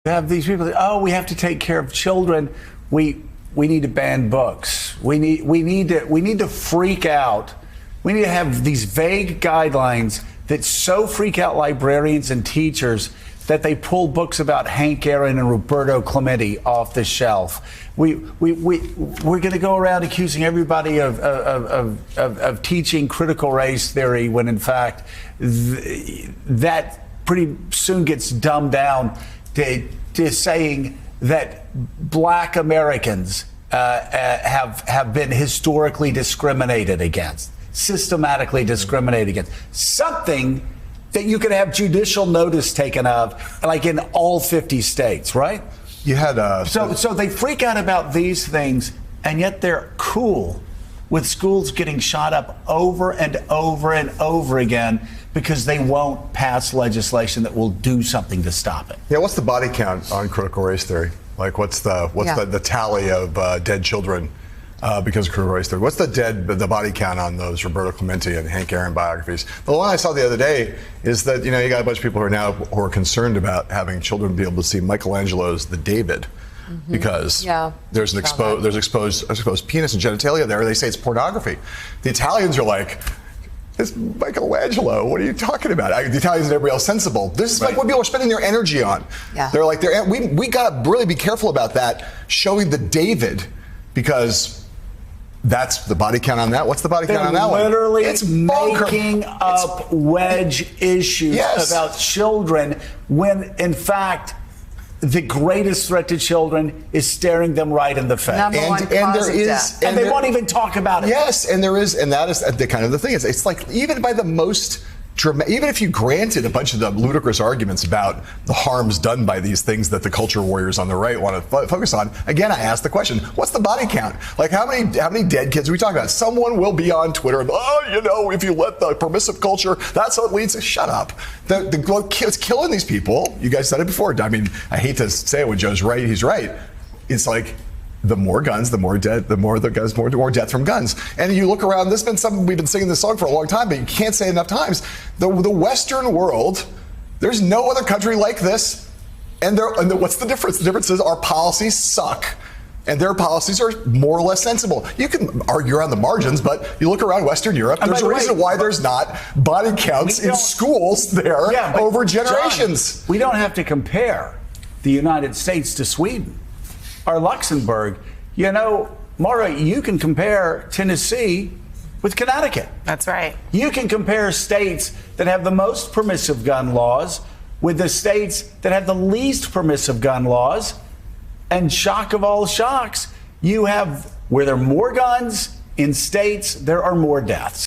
have these people that, oh, we have to take care of children. We need to ban books. We need to freak out. We need to have these vague guidelines that so freak out librarians and teachers that they pull books about Hank Aaron and Roberto Clemente off the shelf. We're going to go around accusing everybody of teaching critical race theory when in fact that pretty soon gets dumbed down to saying that black Americans have been historically discriminated against, systematically discriminated against. Something that you could have judicial notice taken of, like in all 50 states, right? You had so they freak out about these things, and yet they're cool with schools getting shot up over and over and over again because they won't pass legislation that will do something to stop it. Yeah, what's the body count on critical race theory? Like, what's the tally of dead children because of critical race theory? What's the body count on those Roberto Clemente and Hank Aaron biographies? The one I saw the other day is that, you got a bunch of people who are concerned about having children be able to see Michelangelo's The David. Mm-hmm. Because there's exposed penis and genitalia there. They say it's pornography. The Italians are like, it's Michelangelo. What are you talking about? The Italians and everybody else sensible. This is like what people are spending their energy on. Yeah. They're like, we got to really be careful about that, showing the David, because that's the body count on that. What's the body count on that one? They're literally making up wedge issues about children when, in fact, the greatest threat to children is staring them right in the face. And they won't even talk about it. Yes, and that is the kind of the thing. It's like, even by the most even if you granted a bunch of the ludicrous arguments about the harms done by these things that the culture warriors on the right want to focus on, again, I ask the question, what's the body count? Like, how many dead kids are we talking about? Someone will be on Twitter and, if you let the permissive culture, that's what leads to, shut up. It's killing these people. You guys said it before. I mean, I hate to say it when Joe's right, he's right. It's like, the more guns, the more dead, the more death from guns. And you look around, this has been something, we've been singing this song for a long time, but you can't say it enough times. The Western world, there's no other country like this. And what's the difference? The difference is our policies suck. And their policies are more or less sensible. You can argue around the margins, but you look around Western Europe, there's a reason why there's not body counts in schools there over generations. John, we don't have to compare the United States to Sweden or Luxembourg. Maura, you can compare Tennessee with Connecticut. That's right. You can compare states that have the most permissive gun laws with the states that have the least permissive gun laws. And shock of all shocks, you have, where there are more guns in states, there are more deaths.